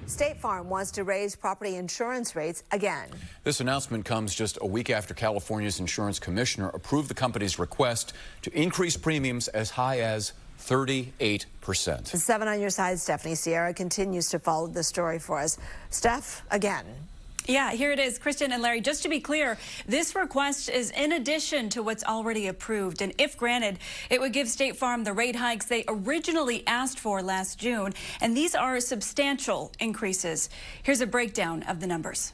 State Farm wants to raise property insurance rates again. This announcement comes just a week after California's insurance commissioner approved the company's request to increase premiums as high as 38%. 7 on your side, Stephanie Sierra continues to follow the story for us. Steph, again. Yeah, here it is, Kristen and Larry. Just to be clear, this request is in addition to what's already approved. And if granted, it would give State Farm the rate hikes they originally asked for last June. And these are substantial increases. Here's a breakdown of the numbers.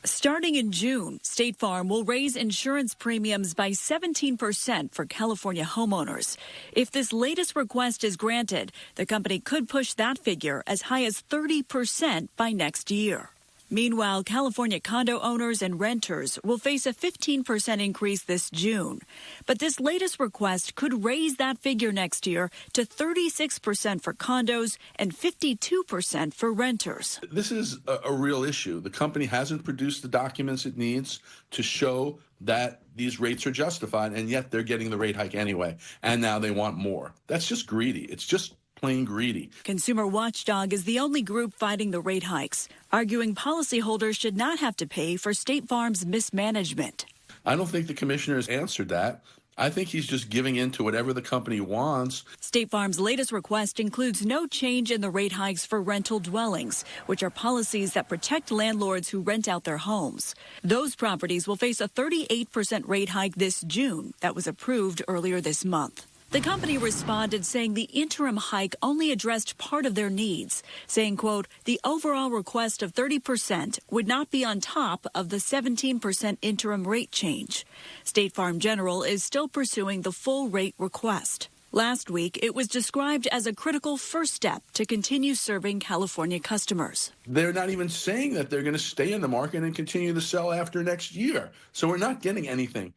Starting in June, State Farm will raise insurance premiums by 17% for California homeowners. If this latest request is granted, the company could push that figure as high as 30% by next year. Meanwhile, California condo owners and renters will face a 15% increase this June. But this latest request could raise that figure next year to 36% for condos and 52% for renters. This is a real issue. The company hasn't produced the documents it needs to show that these rates are justified, and yet they're getting the rate hike anyway. And now they want more. That's just greedy. It's just plain greedy. Consumer Watchdog is the only group fighting the rate hikes, arguing policyholders should not have to pay for State Farm's mismanagement. I don't think the commissioner has answered that. I think he's just giving in to whatever the company wants. State Farm's latest request includes no change in the rate hikes for rental dwellings, which are policies that protect landlords who rent out their homes. Those properties will face a 38% rate hike this June that was approved earlier this month. The company responded saying the interim hike only addressed part of their needs, saying, quote, the overall request of 30% would not be on top of the 17% interim rate change. State Farm General is still pursuing the full rate request. Last week, it was described as a critical first step to continue serving California customers. They're not even saying that they're going to stay in the market and continue to sell after next year. So we're not getting anything.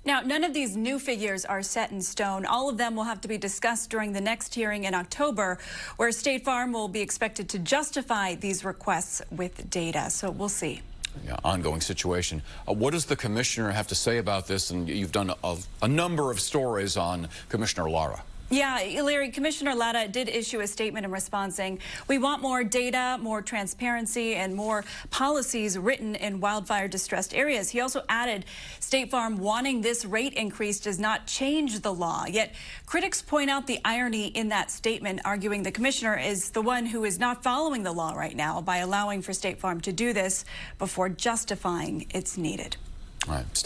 Now, none of these new figures are set in stone. All of them will have to be discussed during the next hearing in October, where State Farm will be expected to justify these requests with data. So we'll see. Yeah, ongoing situation. What does the commissioner have to say about this? And you've done a number of stories on Commissioner Lara. Yeah, Larry, Commissioner Lara did issue a statement in response saying, we want more data, more transparency, and more policies written in wildfire distressed areas. He also added State Farm wanting this rate increase does not change the law. Yet critics point out the irony in that statement, arguing the commissioner is the one who is not following the law right now by allowing for State Farm to do this before justifying it's needed. All right.